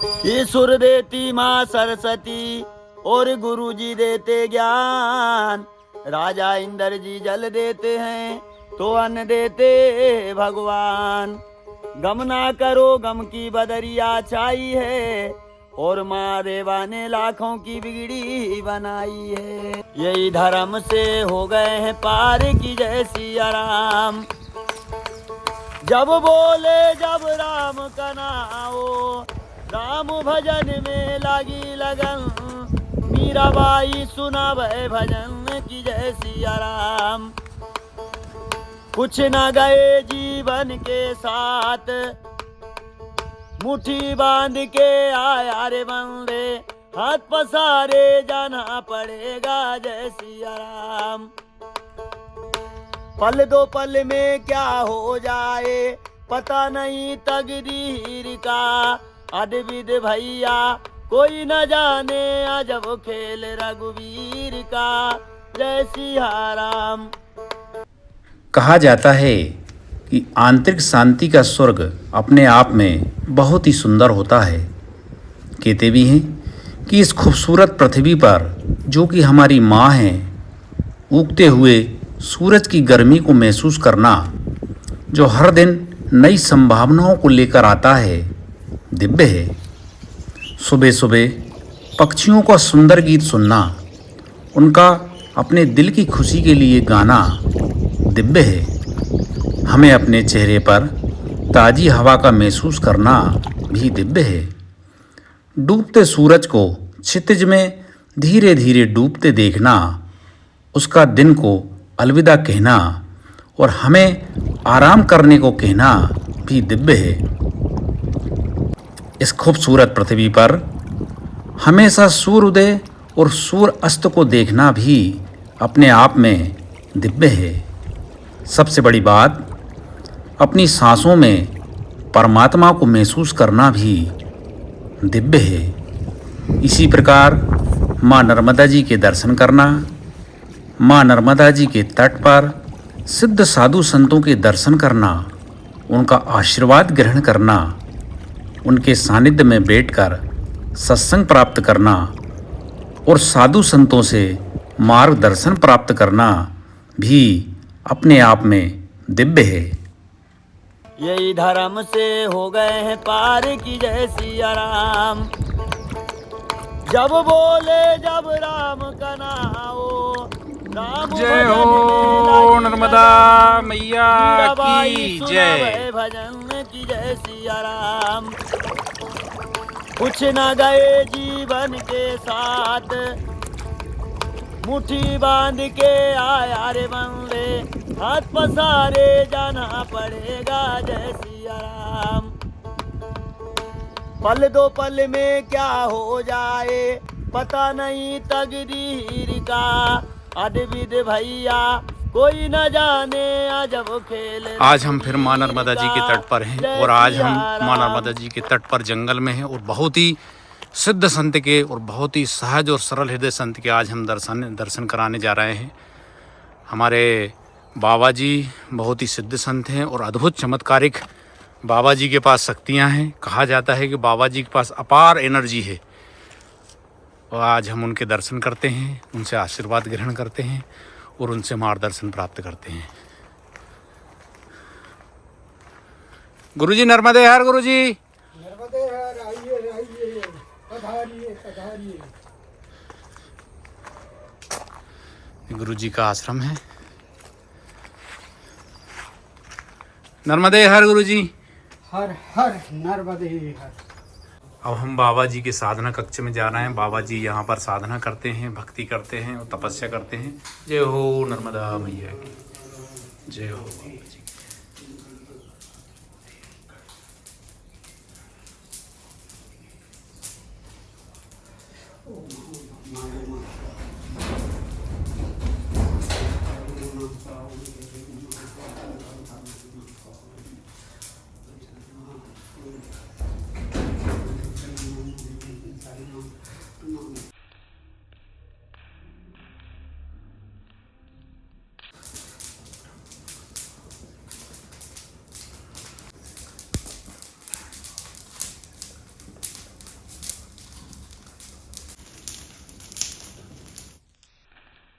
कि सुर देती माँ सरस्वती और गुरु जी देते ज्ञान। राजा इंद्र जी जल देते हैं तो अन्न देते भगवान। गम ना करो गम की बदरिया छाई है और माँ देवा ने लाखों की बिगड़ी बनाई है। यही धर्म से हो गए हैं पार की जैसी आराम। जब बोले जब राम का नाओ राम भजन में लगी लगन। मीराबाई सुना भय भजन की जैसी आराम। कुछ न गए जीवन के साथ मुट्ठी बांध के आया रे बंदे। हाथ पसारे जाना पड़ेगा जैसी आराम। पल दो पल में क्या हो जाए पता नहीं तकदीर का। अद्विद भैया कोई न जाने अजब खेल रघुवीर का जय सिया राम। कहा जाता है कि आंतरिक शांति का स्वर्ग अपने आप में बहुत ही सुंदर होता है। कहते भी हैं कि इस खूबसूरत पृथ्वी पर जो कि हमारी माँ है, उगते हुए सूरज की गर्मी को महसूस करना, जो हर दिन नई संभावनाओं को लेकर आता है, दिव्य है। सुबह सुबह पक्षियों का सुंदर गीत सुनना, उनका अपने दिल की खुशी के लिए गाना दिव्य है। हमें अपने चेहरे पर ताज़ी हवा का महसूस करना भी दिव्य है। डूबते सूरज को क्षितिज में धीरे धीरे डूबते देखना, उसका दिन को अलविदा कहना और हमें आराम करने को कहना भी दिव्य है। इस खूबसूरत पृथ्वी पर हमेशा सूर्योदय और सूर्य अस्त को देखना भी अपने आप में दिव्य है। सबसे बड़ी बात, अपनी सांसों में परमात्मा को महसूस करना भी दिव्य है। इसी प्रकार माँ नर्मदा जी के दर्शन करना, माँ नर्मदा जी के तट पर सिद्ध साधु संतों के दर्शन करना, उनका आशीर्वाद ग्रहण करना, उनके सानिध्य में बैठकर सत्संग प्राप्त करना और साधु संतों से मार्गदर्शन प्राप्त करना भी अपने आप में दिव्य है। यही धर्म से हो गए हैं पार की जैसी आराम। जब बोले जब राम का नाओ राम जय हो नर्मदा मैया की जय। भजन की जैसी आराम। कुछ न गए जीवन के साथ मुट्ठी बांध के आया रे बंदे। हाथ पसारे जाना पड़ेगा जय सिया राम। पल दो पल में क्या हो जाए पता नहीं तकदीर का। अद्विद भैया कोई न जाने अजब खेल। आज हम फिर माँ नर्मदा जी के तट पर हैं और आज हम माँ नर्मदा जी के तट पर जंगल में हैं और बहुत ही सिद्ध संत के और बहुत ही सहज और सरल हृदय संत के आज हम दर्शन कराने जा रहे हैं। हमारे बाबा जी बहुत ही सिद्ध संत हैं और अद्भुत चमत्कारिक बाबा जी के पास शक्तियां हैं। कहा जाता है कि बाबा जी के पास अपार एनर्जी है और आज हम उनके दर्शन करते हैं, उनसे आशीर्वाद ग्रहण करते हैं और उनसे मार्गदर्शन प्राप्त करते हैं। गुरुजी नर्मदे हर गुरुजी। नर्मदे हर, आइए आइए, पधारिए पधारिए। गुरुजी का आश्रम है। नर्मदे हर गुरुजी। हर हर नर्मदे हर। अब हम बाबा जी के साधना कक्ष में जा रहे हैं। बाबा जी यहाँ पर साधना करते हैं, भक्ति करते हैं और तपस्या करते हैं। जय हो नर्मदा मैया की जय हो।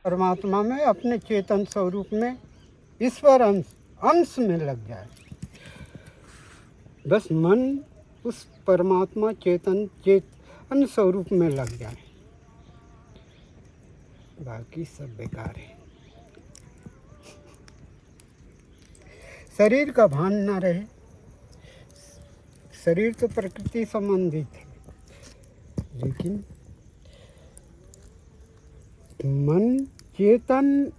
परमात्मा में, अपने चेतन स्वरूप में, ईश्वर अंश में लग जाए। बस मन उस परमात्मा चेतन स्वरूप में लग जाए, बाकी सब बेकार है। शरीर का भान ना रहे, शरीर तो प्रकृति संबंधित है, लेकिन मन चेतन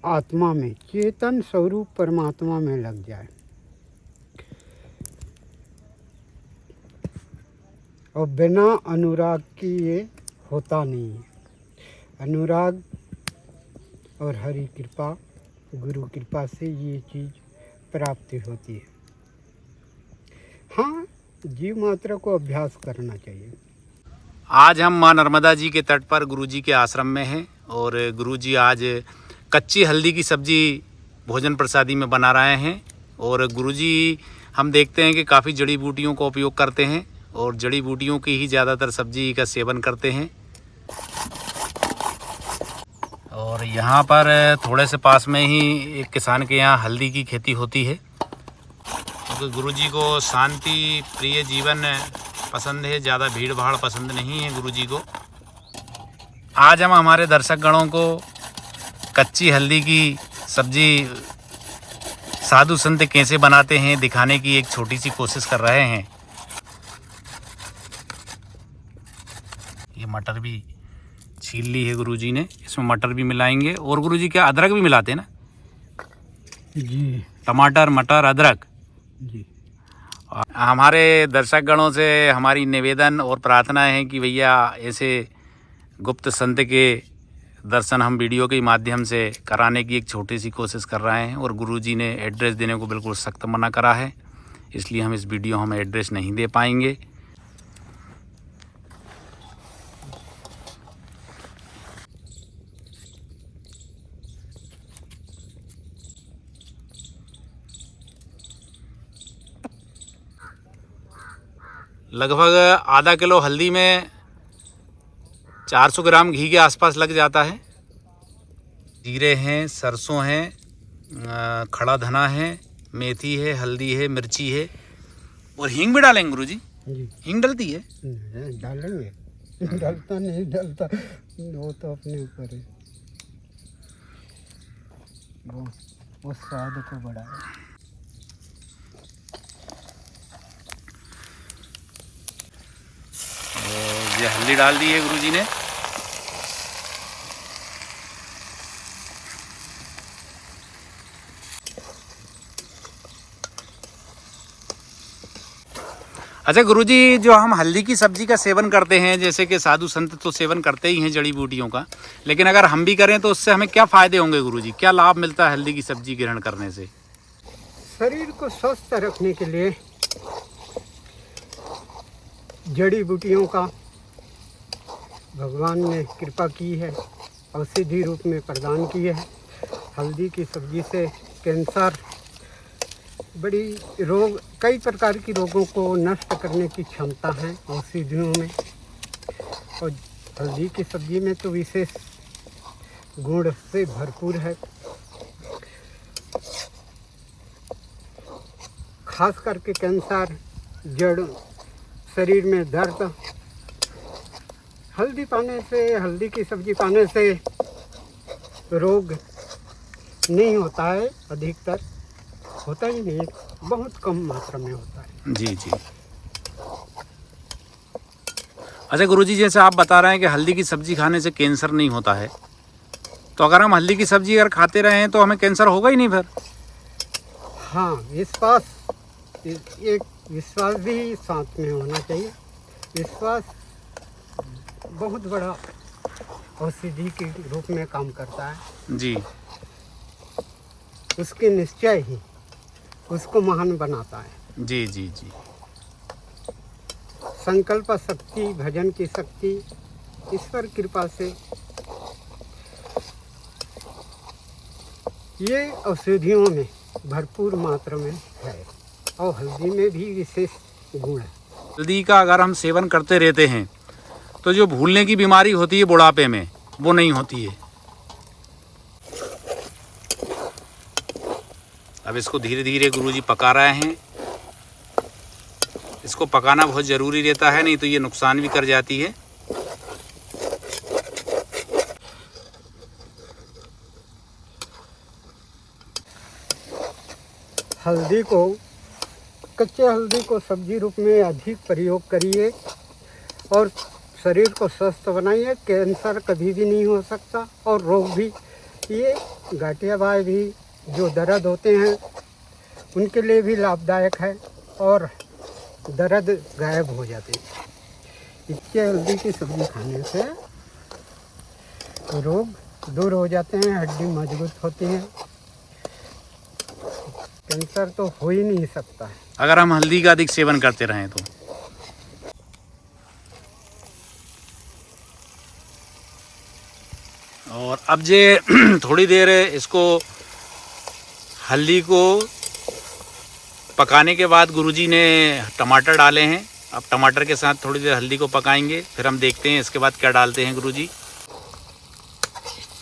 आत्मा में, चेतन स्वरूप परमात्मा में लग जाए और बिना अनुराग की ये होता नहीं है। अनुराग और हरि कृपा, गुरु कृपा से ये चीज़ प्राप्ति होती है। हाँ, जीव मात्र को अभ्यास करना चाहिए। आज हम माँ नर्मदा जी के तट पर गुरुजी के आश्रम में हैं और गुरुजी आज कच्ची हल्दी की सब्जी भोजन प्रसादी में बना रहे हैं। और गुरुजी हम देखते हैं कि काफ़ी जड़ी बूटियों का उपयोग करते हैं और जड़ी बूटियों की ही ज़्यादातर सब्जी का सेवन करते हैं। और यहाँ पर थोड़े से पास में ही एक किसान के यहाँ हल्दी की खेती होती है, क्योंकि गुरुजी को शांति प्रिय जीवन पसंद है, ज़्यादा भीड़ भाड़ पसंद नहीं है गुरुजी को। आज हम हमारे दर्शक गणों को कच्ची हल्दी की सब्जी साधु संत कैसे बनाते हैं दिखाने की एक छोटी सी कोशिश कर रहे हैं। ये मटर भी छील ली है गुरुजी ने, इसमें मटर भी मिलाएंगे। और गुरुजी क्या अदरक भी मिलाते हैं ना? जी, टमाटर, मटर, अदरक जी। हमारे दर्शक गणों से हमारी निवेदन और प्रार्थना है कि भैया ऐसे गुप्त संत के दर्शन हम वीडियो के माध्यम से कराने की एक छोटी सी कोशिश कर रहे हैं। और गुरुजी ने एड्रेस देने को बिल्कुल सख्त मना करा है, इसलिए हम इस वीडियो में एड्रेस नहीं दे पाएंगे। लगभग आधा किलो हल्दी में 400 ग्राम घी के आसपास लग जाता है। जीरे हैं, सरसों हैं, खड़ा धना है, मेथी है, हल्दी है, मिर्ची है और हींग भी डालेंगे गुरुजी? जी, हींग डलती है? डालेंगे। डलता नहीं डलता वो तो अपने ऊपर है, वो स्वाद को बढ़ाए। ये हल्दी डाल दी है गुरुजी ने। अच्छा गुरुजी, जो हम हल्दी की सब्जी का सेवन करते हैं, जैसे कि साधु संत तो सेवन करते ही हैं जड़ी बूटियों का, लेकिन अगर हम भी करें तो उससे हमें क्या फ़ायदे होंगे गुरुजी? क्या लाभ मिलता है हल्दी की सब्जी ग्रहण करने से? शरीर को स्वस्थ रखने के लिए जड़ी बूटियों का भगवान ने कृपा की है, औषधि रूप में प्रदान की है। हल्दी की सब्जी से कैंसर, बड़ी रोग, कई प्रकार की रोगों को नष्ट करने की क्षमता है औषधियों में। और हल्दी की सब्जी में तो विशेष गुण से भरपूर है। खास करके कैंसर, जड़, शरीर में दर्द, हल्दी पाने से, हल्दी की सब्जी पाने से रोग नहीं होता है। अधिकतर होता ही नहीं, बहुत कम मात्रा में होता है। जी जी। अच्छा गुरुजी, जैसे आप बता रहे हैं कि हल्दी की सब्जी खाने से कैंसर नहीं होता है, तो अगर हम हल्दी की सब्जी अगर खाते रहें तो हमें कैंसर होगा ही नहीं फिर? हाँ, विश्वास, एक विश्वास भी साथ में होना चाहिए। विश्वास बहुत बड़ा औषधि के रूप में काम करता है। जी। उसके निश्चय ही उसको महान बनाता है। जी जी जी। संकल्प शक्ति, भजन की शक्ति ईश्वर कृपा से ये औषधियों में भरपूर मात्रा में है और हल्दी में भी विशेष गुण है। हल्दी का अगर हम सेवन करते रहते हैं तो जो भूलने की बीमारी होती है बुढ़ापे में, वो नहीं होती है। अब इसको धीरे धीरे गुरुजी पका रहे हैं। इसको पकाना बहुत ज़रूरी रहता है, नहीं तो ये नुकसान भी कर जाती है। हल्दी को, कच्चे हल्दी को सब्जी रूप में अधिक प्रयोग करिए और शरीर को स्वस्थ बनाइए। कैंसर कभी भी नहीं हो सकता और रोग भी, ये गठिया बाय भी जो दर्द होते हैं उनके लिए भी लाभदायक है और दर्द गायब हो जाते हैं। कच्चे हल्दी की सब्जी खाने से रोग दूर हो जाते हैं, हड्डी मजबूत होती है, कैंसर तो हो ही नहीं सकता है अगर हम हल्दी का अधिक सेवन करते रहें तो। और अब जे थोड़ी देर इसको हल्दी को पकाने के बाद गुरुजी ने टमाटर डाले हैं। अब टमाटर के साथ थोड़ी देर हल्दी को पकाएंगे, फिर हम देखते हैं इसके बाद क्या डालते हैं गुरुजी।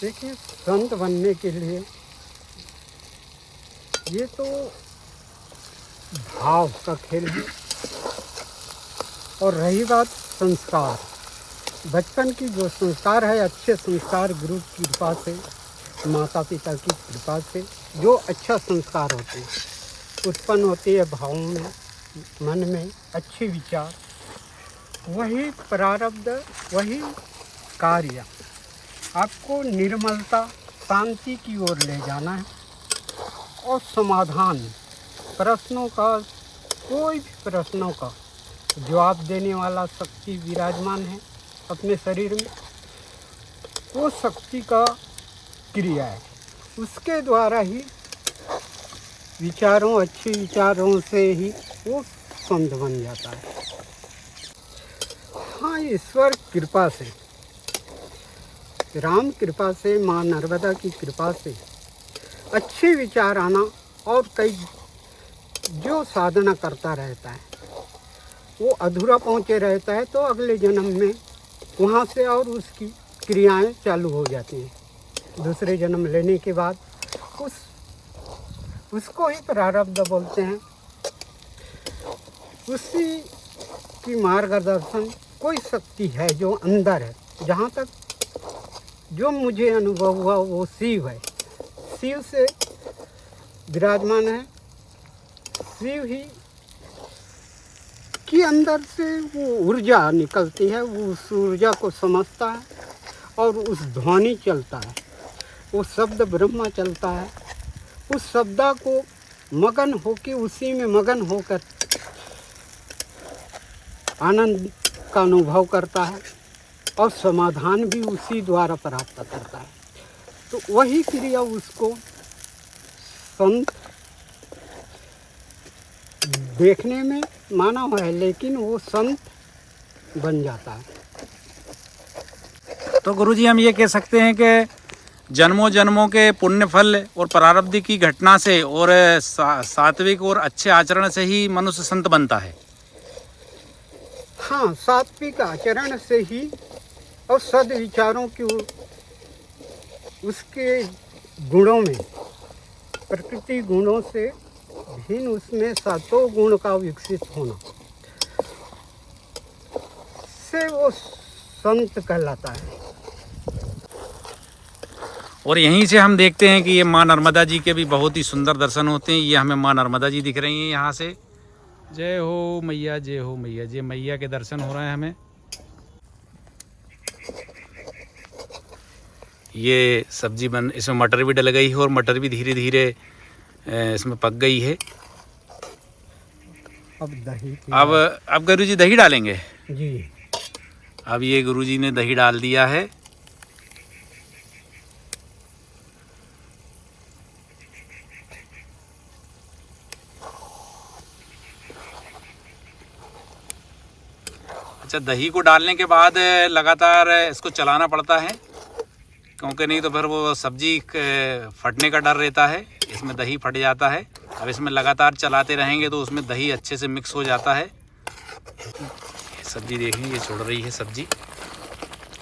देखिए, संत बनने के लिए ये तो भाव का खेल है। और रही बात संस्कार, बचपन की जो संस्कार है, अच्छे संस्कार गुरु की कृपा से, माता पिता की कृपा से जो अच्छा संस्कार होते हैं उत्पन्न होती है भावों में, मन में अच्छे विचार, वही प्रारब्ध, वही कार्य आपको निर्मलता, शांति की ओर ले जाना है। और समाधान, प्रश्नों का, कोई भी प्रश्नों का जवाब देने वाला शक्ति विराजमान है अपने शरीर में। वो शक्ति का क्रिया है, उसके द्वारा ही विचारों, अच्छे विचारों से ही वो संत बन जाता है। हाँ, ईश्वर कृपा से, राम कृपा से, माँ नर्मदा की कृपा से अच्छे विचार आना और कई जो साधना करता रहता है वो अधूरा पहुँचे रहता है, तो अगले जन्म में वहाँ से और उसकी क्रियाएं चालू हो जाती हैं। दूसरे जन्म लेने के बाद उसको ही प्रारब्ध बोलते हैं। उसी की मार्गदर्शन कोई शक्ति है जो अंदर है। जहाँ तक जो मुझे अनुभव हुआ वो शिव है, शिव से विराजमान है। शिव ही कि अंदर से वो ऊर्जा निकलती है, वो उस ऊर्जा को समझता है और उस ध्वनि चलता है, वो शब्द ब्रह्मा चलता है। उस शब्द को मगन होकर, उसी में मगन होकर आनंद का अनुभव करता है और समाधान भी उसी द्वारा प्राप्त करता है। तो वही क्रिया उसको संत देखने में मानव है, लेकिन वो संत बन जाता है। तो गुरुजी हम ये कह सकते हैं कि जन्मों जन्मों के पुण्य फल और प्रारब्ध की घटना से और सात्विक और अच्छे आचरण से ही मनुष्य संत बनता है। हाँ, सात्विक आचरण से ही और सद्विचारों की उसके गुणों में, प्रकृति गुणों से भिन्न उसमें सातों गुण का विकसित होना से वो संत कहलाता है। और यहीं से हम देखते हैं कि ये माँ नर्मदा जी के भी बहुत ही सुंदर दर्शन होते हैं। ये हमें माँ नर्मदा जी दिख रही हैं यहाँ से। जय हो मैया, जय हो मैया। जय मैया के दर्शन हो रहे हैं हमें। ये सब्जी बन, इसमें मटर भी डल गई है और मटर भी धीरे धीरे इसमें पक गई है। अब दही, अब गुरुजी दही डालेंगे जी। अब ये गुरुजी ने दही डाल दिया है। अच्छा, दही को डालने के बाद लगातार इसको चलाना पड़ता है, क्योंकि नहीं तो फिर वो सब्जी फटने का डर रहता है। इसमें दही फट जाता है। अब इसमें लगातार चलाते रहेंगे तो उसमें दही अच्छे से मिक्स हो जाता है। सब्जी देखें, ये चुड़ रही है, सब्जी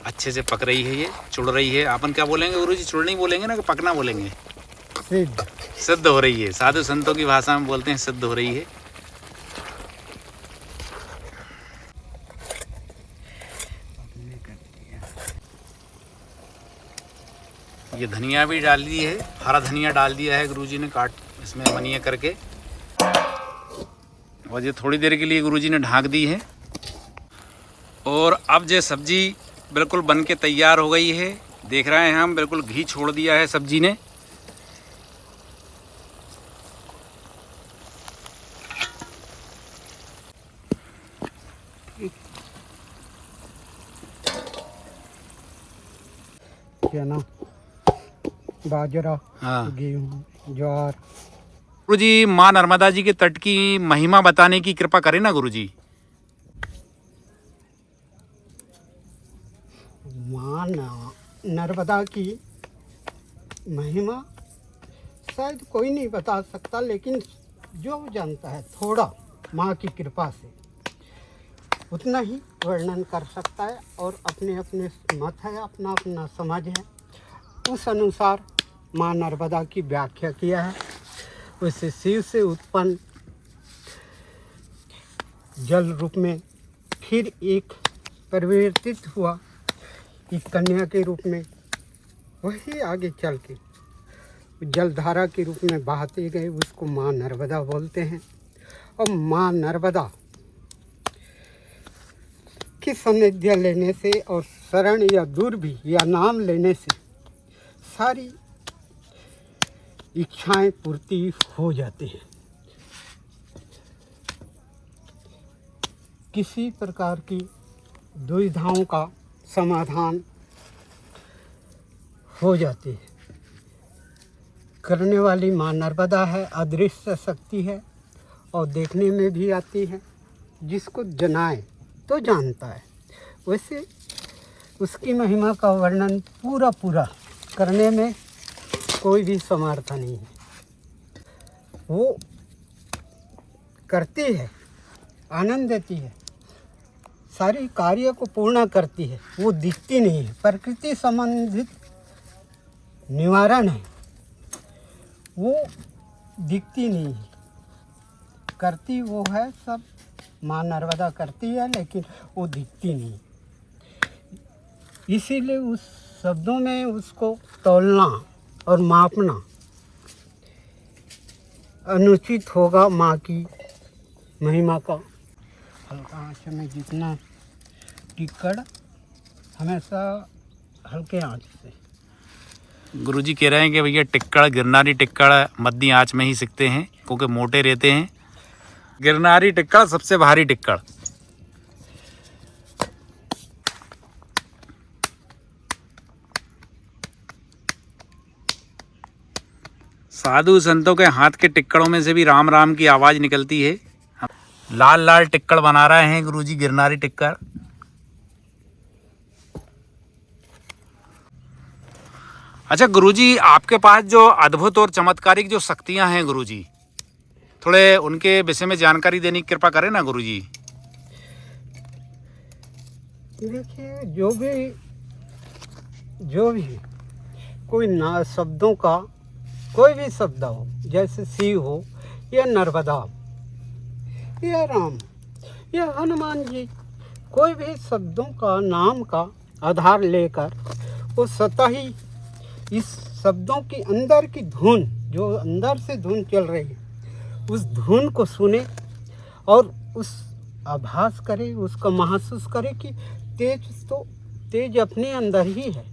अच्छे से पक रही है, ये चुड़ रही है। अपन क्या बोलेंगे गुरुजी, चुड़नी बोलेंगे ना कि पकना बोलेंगे? सिद्ध सिद्ध हो रही है, साधु संतों की भाषा में बोलते हैं सिद्ध हो रही है। ये धनिया भी डाल दी है, हरा धनिया डाल दिया है गुरुजी ने काट इसमें मनिया करके, और ये थोड़ी देर के लिए गुरुजी ने ढाँक दी है। और अब ये सब्जी बिल्कुल बन के तैयार हो गई है। देख रहे हैं हम, बिल्कुल घी छोड़ दिया है सब्जी ने। चना, बाजरा, हाँ गेहूँ, ज्वार। गुरुजी, माँ नर्मदा जी के तट की महिमा बताने की कृपा करें ना गुरुजी। माँ नर्मदा की महिमा शायद कोई नहीं बता सकता, लेकिन जो जानता है थोड़ा माँ की कृपा से उतना ही वर्णन कर सकता है। और अपने अपने मत है, अपना अपना समझ है, उस अनुसार माँ नर्मदा की व्याख्या किया है। वैसे शिव से उत्पन्न जल रूप में फिर एक परिवर्तित हुआ एक कन्या के रूप में, वही आगे चल के जलधारा के रूप में बहाते गए, उसको माँ नर्मदा बोलते हैं। और माँ नर्मदा की सानिध्य लेने से और शरण या दूर भी या नाम लेने से सारी इच्छाएं पूर्ति हो जाती हैं। किसी प्रकार की दुविधाओं का समाधान हो जाती है। करने वाली माँ नर्मदा है, अदृश्य शक्ति है और देखने में भी आती है। जिसको जनाए तो जानता है। वैसे उसकी महिमा का वर्णन पूरा करने में कोई भी समर्थ नहीं है। वो करती है, आनंद देती है, सारी कार्य को पूर्ण करती है। वो दिखती नहीं है, प्रकृति संबंधित निवारण है, वो दिखती नहीं है। करती वो है, सब माँ नर्मदा करती है, लेकिन वो दिखती नहीं। इसीलिए उस शब्दों में उसको तौलना और मापना अनुचित होगा। माँ की महिमा का हल्का आँच में जितना टिक्कड़, हमेशा हल्के आँच से। गुरुजी कह रहे हैं कि भैया टिक्कड़, गिरनारी टिक्कड़ मध्य आंच में ही सिकते हैं, क्योंकि मोटे रहते हैं। गिरनारी टिक्कड़ सबसे भारी टिक्कड़। साधु संतों के हाथ के टिक्कड़ों में से भी राम राम की आवाज निकलती है। लाल लाल टिक्कड़ बना रहे हैं गुरुजी, गिरनारी टिक्कड़। अच्छा गुरुजी, आपके पास जो अद्भुत और चमत्कारिक जो शक्तियां हैं गुरुजी, थोड़े उनके विषय में जानकारी देने की कृपा करें ना गुरुजी। देखिए, जो भी कोई ना शब्दों का कोई भी शब्द हो, जैसे शिव हो या नर्मदा या राम या हनुमान जी, कोई भी शब्दों का नाम का आधार लेकर वो स्वतः ही इस शब्दों की अंदर की धुन, जो अंदर से धुन चल रही है, उस धुन को सुने और उस आभास करे, उसका महसूस करे कि तेज अपने अंदर ही है।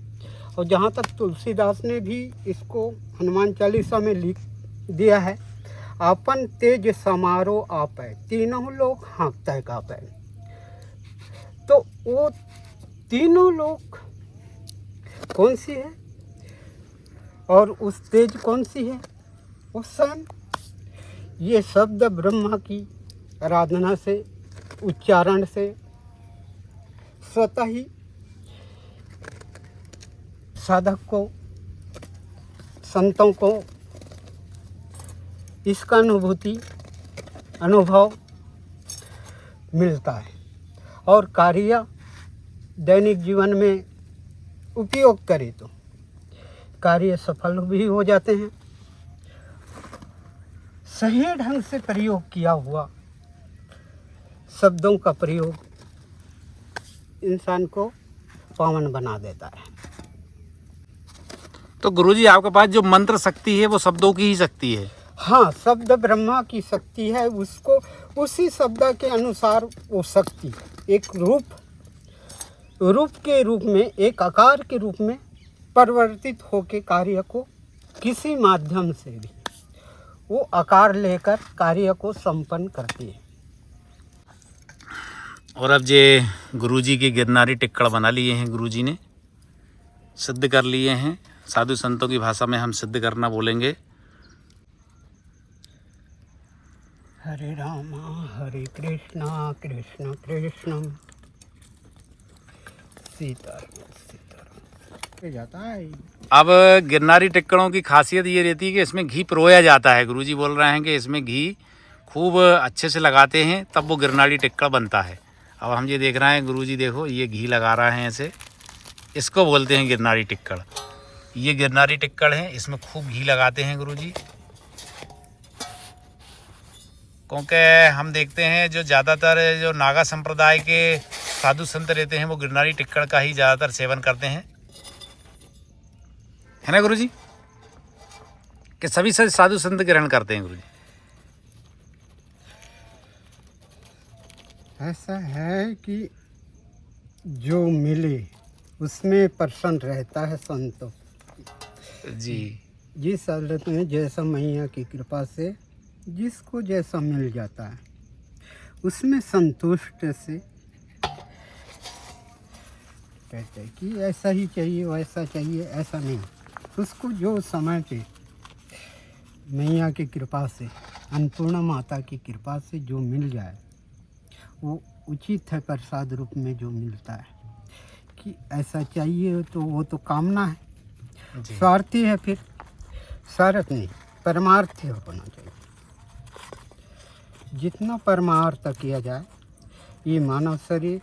और जहाँ तक तुलसीदास ने भी इसको हनुमान चालीसा में लिख दिया है, आपन तेज समारो आपै, तीनों लोग हाँकता कापै। तो वो तीनों लोग कौन सी है और उस तेज कौन सी है? वो सन। ये शब्द ब्रह्मा की आराधना से, उच्चारण से स्वतः ही साधक को, संतों को इसका अनुभव मिलता है। और कार्य दैनिक जीवन में उपयोग करें तो कार्य सफल भी हो जाते हैं सही ढंग से प्रयोग किया हुआ शब्दों का प्रयोग इंसान को पावन बना देता है। तो गुरुजी आपके पास जो मंत्र शक्ति है वो शब्दों की ही शक्ति है। हाँ, शब्द ब्रह्मा की शक्ति है, उसको उसी शब्द के अनुसार वो शक्ति एक रूप के रूप में, एक आकार के रूप में परिवर्तित होकर कार्य को किसी माध्यम से भी वो आकार लेकर कार्य को संपन्न करती है। और अब ये गुरुजी की गिरनारी टिक्कड़ बना लिए हैं, गुरुजी ने सिद्ध कर लिए हैं। साधु संतों की भाषा में हम सिद्ध करना बोलेंगे। हरे रामा हरे कृष्णा कृष्ण कृष्ण सीताराम जाता है। अब गिरनारी टिक्कड़ों की खासियत ये रहती है कि इसमें घी पिरोया जाता है। गुरुजी बोल रहे हैं कि इसमें घी खूब अच्छे से लगाते हैं तब वो गिरनारी टिक्कड़ बनता है। अब हम ये देख रहे हैं, गुरुजी देखो ये घी लगा रहे हैं ऐसे, इसको बोलते हैं गिरनारी टिक्कड़। ये गिरनारी टिक्कड़ है, इसमें खूब घी लगाते हैं गुरुजी, क्योंकि हम देखते हैं जो ज़्यादातर जो नागा संप्रदाय के साधु संत रहते हैं वो गिरनारी टिक्कड़ का ही ज़्यादातर सेवन करते हैं, है ना गुरुजी? कि सभी से साधु संत ग्रहण करते हैं गुरुजी? ऐसा है कि जो मिले उसमें प्रसन्न रहता है संतों जी। जिस हालत में जैसा मैया की कृपा से जिसको जैसा मिल जाता है उसमें संतुष्ट से कहते हैं कि ऐसा ही चाहिए वैसा चाहिए, ऐसा नहीं। उसको जो समय पे मैया की कृपा से, अन्नपूर्णा माता की कृपा से जो मिल जाए वो उचित है। प्रसाद रूप में जो मिलता है कि ऐसा चाहिए तो वो तो कामना है, स्वार्थी है, फिर स्वार्थ नहीं परमार्थी होना चाहिए। जितना परमार्थ किया जाए, ये मानव शरीर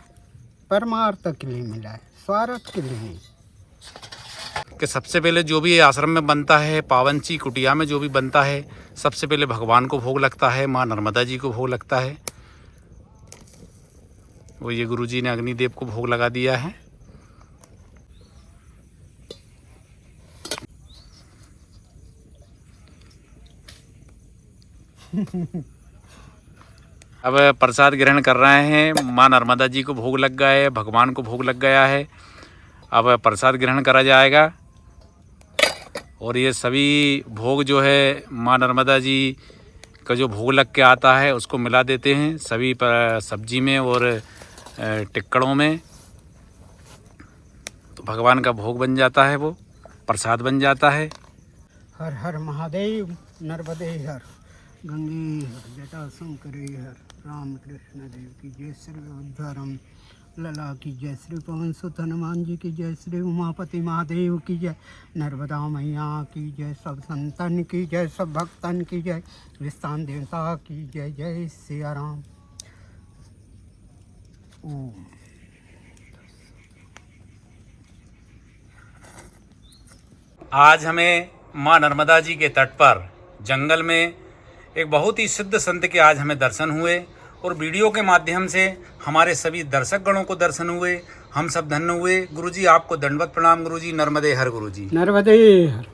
परमार्थ के लिए मिला है, स्वार्थ के लिए नहीं। कि सबसे पहले जो भी आश्रम में बनता है, पावनची कुटिया में जो भी बनता है, सबसे पहले भगवान को भोग लगता है, माँ नर्मदा जी को भोग लगता है। वो ये गुरुजी ने अग्निदेव को भोग लगा दिया है। अब प्रसाद ग्रहण कर रहे हैं। माँ नर्मदा जी को भोग लग गया है, भगवान को भोग लग गया है। अब प्रसाद ग्रहण करा जाएगा और ये सभी भोग जो है माँ नर्मदा जी का जो भोग लग के आता है उसको मिला देते हैं सभी सब्जी में और टिक्कड़ों में, तो भगवान का भोग बन जाता है, वो प्रसाद बन जाता है। हर हर महादेव नर्मदे हर, गंगे हर, जटा शंकरे हर, राम कृष्ण देव की जय, श्री उद्धारम लला की जय, श्री पवन सुत हनुमान जी की जय, श्री उमापति महादेव की जय, नर्मदा मैया की जय, सब संतन की जय, सब भक्तन की जय, विस्तान देवता की जय। जय सिया राम। ओम। आज हमें माँ नर्मदा जी के तट पर जंगल में एक बहुत ही सिद्ध संत के आज हमें दर्शन हुए और वीडियो के माध्यम से हमारे सभी दर्शक गणों को दर्शन हुए। हम सब धन्य हुए। गुरुजी आपको दंडवत प्रणाम। गुरुजी नर्मदे हर। गुरुजी नर्मदे हर।